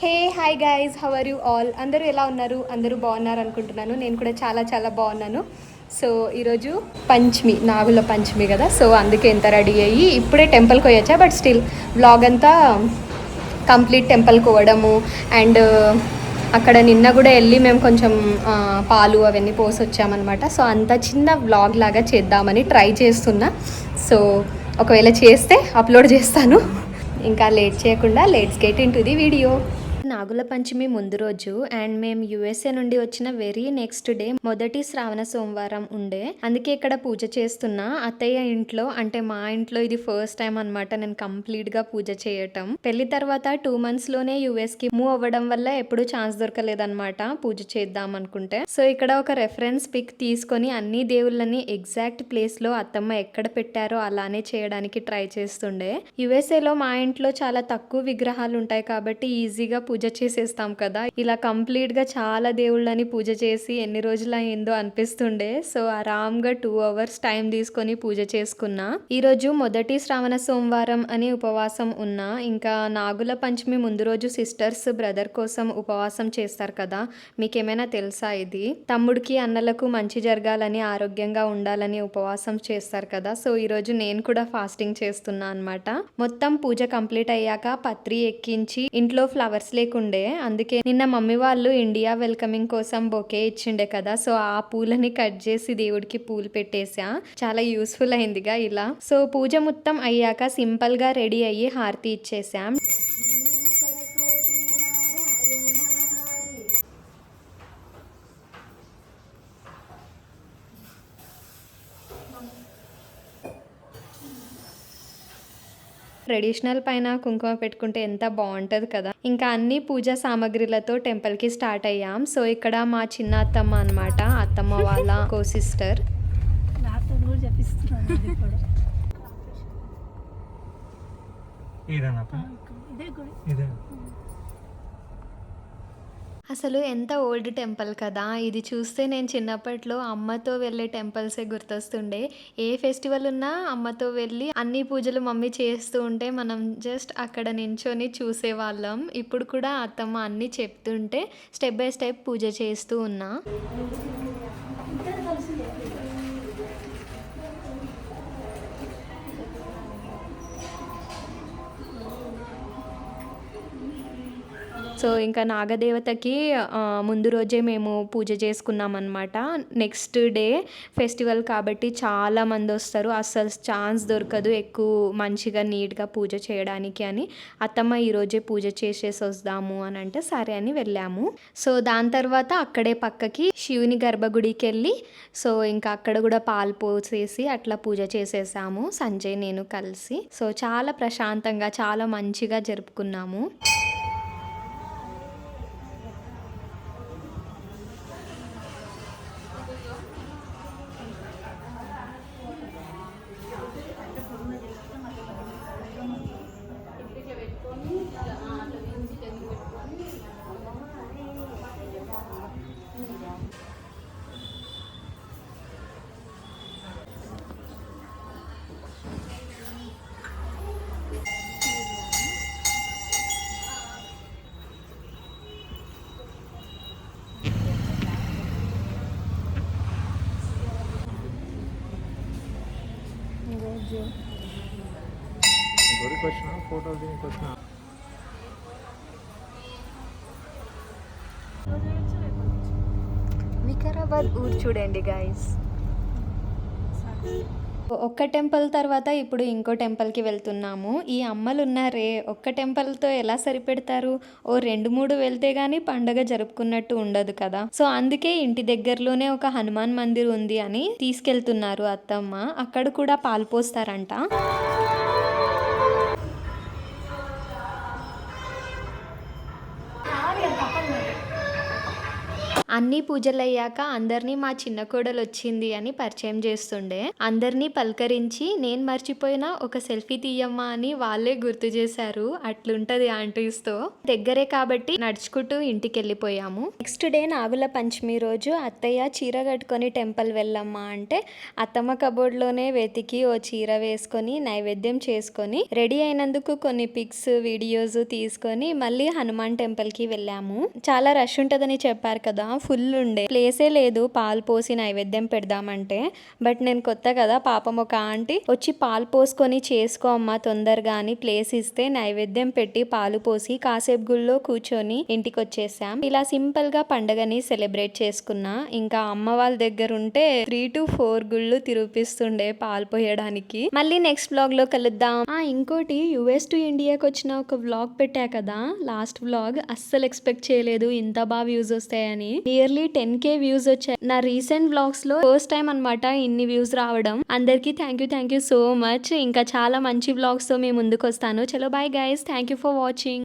Hey hi guys, how are you all? అందరూ ఎలా ఉన్నారు? అందరూ బాగున్నారు అనుకుంటున్నాను. నేను కూడా చాలా చాలా బాగున్నాను. సో ఈరోజు పంచమి, నాగుల పంచమి కదా. సో అందుకే ఎంత రెడీ అయ్యి ఇప్పుడే టెంపుల్కి పోయొచ్చా. బట్ స్టిల్ వ్లాగ్ అంతా కంప్లీట్ టెంపుల్కి పోవడము అండ్ అక్కడ నిన్న కూడా వెళ్ళి మేము కొంచెం పాలు అవన్నీ పోసి వచ్చామన్నమాట. సో అంత చిన్న వ్లాగ్ లాగా చేద్దామని ట్రై చేస్తున్నా. సో ఒకవేళ చేస్తే అప్లోడ్ చేస్తాను. ఇంకా లేట్ చేయకుండా let's get into the video. Nagula Panchami ముందు రోజు అండ్ మేము యుఎస్ఏ నుండి వచ్చిన వెరీ నెక్స్ట్ డే మొదటి శ్రావణ సోమవారం ఉండే. అందుకే ఇక్కడ పూజ చేస్తున్నా అత్తయ్య ఇంట్లో. అంటే మా ఇంట్లో ఇది ఫస్ట్ టైం అనమాట నేను కంప్లీట్ గా పూజ చేయటం. పెళ్లి తర్వాత 2 months లోనే యుఎస్ కి మూవ్ అవ్వడం వల్ల ఎప్పుడు ఛాన్స్ దొరకలేదన్నమాట పూజ చేద్దాం అనుకుంటే. సో ఇక్కడ ఒక రెఫరెన్స్ పిక్ తీసుకొని అన్ని దేవుళ్ళని ఎగ్జాక్ట్ ప్లేస్ లో అత్తమ్మ ఎక్కడ పెట్టారో అలానే చేయడానికి ట్రై చేస్తుండే. యుఎస్ఏలో మా ఇంట్లో చాలా తక్కువ విగ్రహాలు ఉంటాయి కాబట్టి ఈజీగా పూజ చేసేస్తాం కదా. ఇలా కంప్లీట్ గా చాలా దేవుళ్ళని పూజ చేసి ఎన్ని రోజులు అయిందో అనిపిస్తుండే. సో ఆరాంగా 2 hours టైం తీసుకొని పూజ చేసుకున్నా. ఈ రోజు మొదటి శ్రావణ సోమవారం అని ఉపవాసం ఉన్నా. ఇంకా నాగుల పంచమి ముందు రోజు సిస్టర్స్ బ్రదర్ కోసం ఉపవాసం చేస్తారు కదా. మీకేమైనా తెలుసా? ఇది తమ్ముడికి అన్నలకు మంచి జరగాలని ఆరోగ్యంగా ఉండాలని ఉపవాసం చేస్తారు కదా. సో ఈ రోజు నేను కూడా ఫాస్టింగ్ చేస్తున్నా అన్నమాట. మొత్తం పూజ కంప్లీట్ అయ్యాక పత్రి ఎక్కించి ఇంట్లో ఫ్లవర్స్ లేకుండే. అందుకే నిన్న మమ్మీ వాళ్ళు ఇండియా వెల్కమింగ్ కోసం బొకే ఇచ్చిండే కదా. సో ఆ పూలని కట్ చేసి దేవుడికి పూలు పెట్టేసా. చాలా యూస్ఫుల్ అయిందిగా ఇలా. సో పూజ మొత్తం అయ్యాక సింపుల్ గా రెడీ అయ్యి హారతి ఇచ్చేసాం. ట్రెడిషనల్ పైన కుంకుమ పెట్టుకుంటే ఎంత బాగుంటుంది కదా. ఇంకా అన్ని పూజా సామాగ్రిలతో టెంపుల్ కి స్టార్ట్ అయ్యాం. సో ఇక్కడ మా చిన్న అత్తమ్మ అన్నమాట, అత్తమ్మ వాళ్ళ కో సిస్టర్. అసలు ఎంత ఓల్డ్ టెంపుల్ కదా. ఇది చూస్తే నేను చిన్నప్పట్లో అమ్మతో వెళ్ళే టెంపుల్సే గుర్తొస్తుండే. ఏ ఫెస్టివల్ ఉన్నా అమ్మతో వెళ్ళి అన్ని పూజలు మమ్మీ చేస్తూ ఉంటే మనం జస్ట్ అక్కడ నించొని చూసేవాళ్ళం. ఇప్పుడు కూడా అత్తమ్మ అన్నీ చెప్తుంటే స్టెప్ బై స్టెప్ పూజ చేస్తూ ఉన్నా. సో ఇంకా నాగదేవతకి ముందు రోజే మేము పూజ చేసుకున్నాం అనమాట. నెక్స్ట్ డే ఫెస్టివల్ కాబట్టి చాలా మంది వస్తారు. అస్సలు ఛాన్స్ దొరకదు ఎక్కువ మంచిగా నీట్గా పూజ చేయడానికి అని అత్తమ్మ ఈరోజే పూజ చేసేసి వద్దాము అని అంటే సరే అని వెళ్ళాము. సో దాని తర్వాత అక్కడే పక్కకి శివుని గర్భగుడికి వెళ్ళి సో ఇంకా అక్కడ కూడా పాలు పోసేసి అట్లా పూజ చేసేసాము సంజయ్ నేను కలిసి. సో చాలా ప్రశాంతంగా చాలా మంచిగా జరుపుకున్నాము. వికారాబాద్ ఊరు చూడండి గైస్. ఒక్క టెంపుల్ తర్వాత ఇప్పుడు ఇంకో టెంపుల్కి వెళ్తున్నాము. ఈ అమ్మలు ఉన్నారే ఒక్క టెంపుల్తో ఎలా సరిపెడతారు? ఓ 2-3 వెళ్తే గానీ పండగ జరుపుకున్నట్టు ఉండదు కదా. సో అందుకే ఇంటి దగ్గరలోనే ఒక హనుమాన్ మందిర్ ఉంది అని తీసుకెళ్తున్నారు అత్తమ్మ. అక్కడ కూడా పాలు పోస్తారంట. అన్ని పూజలు అయ్యాక అందరినీ మా చిన్న కోడలు వచ్చింది అని పరిచయం చేస్తుండే. అందరినీ పలకరించి నేను మర్చిపోయినా ఒక సెల్ఫీ తీయమ్మా అని వాళ్ళే గుర్తు చేశారు. అట్లుంటది ఆంటీస్ తో. దగ్గరే కాబట్టి నడుచుకుంటూ ఇంటికి వెళ్ళిపోయాము. నెక్స్ట్ డే నాగుల పంచమి రోజు అత్తయ్య చీర కట్టుకొని టెంపుల్ వెళ్ళమ్మా అంటే అత్తమ్మ కబోర్డ్ లోనే వెతికి ఓ చీర వేసుకొని నైవేద్యం చేసుకొని రెడీ అయినందుకు కొన్ని పిక్స్ వీడియోస్ తీసుకొని మళ్ళీ హనుమాన్ టెంపుల్ కి వెళ్ళాము. చాలా రష్ ఉంటదని చెప్పారు కదా, ఫుల్ ఉండే, ప్లేసే లేదు పాలు పోసి నైవేద్యం పెడదామంటే. బట్ నేను కొత్త కదా, పాపం ఒక ఆంటీ వచ్చి పాలు పోసుకొని చేసుకో అమ్మా తొందరగా అని ప్లేస్ ఇస్తే నైవేద్యం పెట్టి పాలు పోసి కాసేపు గుళ్ళో కూర్చొని ఇంటికి వచ్చేసాం. ఇలా సింపుల్ గా పండగని సెలబ్రేట్ చేసుకున్నా. ఇంకా అమ్మ వాళ్ళ దగ్గర ఉంటే 3 to 4 గుళ్ళు తిరిపిస్తుండే పాలు పోయడానికి. మళ్ళీ నెక్స్ట్ వ్లాగ్ లో కలుద్దాం. ఇంకోటి యుఎస్ టు ఇండియాకి వచ్చిన ఒక వ్లాగ్ పెట్టా కదా, లాస్ట్ వ్లాగ్ అస్సలు ఎక్స్పెక్ట్ చేయలేదు ఇంత బాగా వ్యూస్ వస్తాయని. నియర్లీ 10K వ్యూస్ వచ్చాయి. నా రీసెంట్ వ్లాగ్స్ లో ఫస్ట్ టైం అనమాట ఇన్ని వ్యూస్ రావడం. అందరికి థ్యాంక్ యూ సో మచ్. ఇంకా చాలా మంచి వ్లాగ్స్ తో మేము ముందుకు వస్తాను. చలో bye guys, thank you for watching.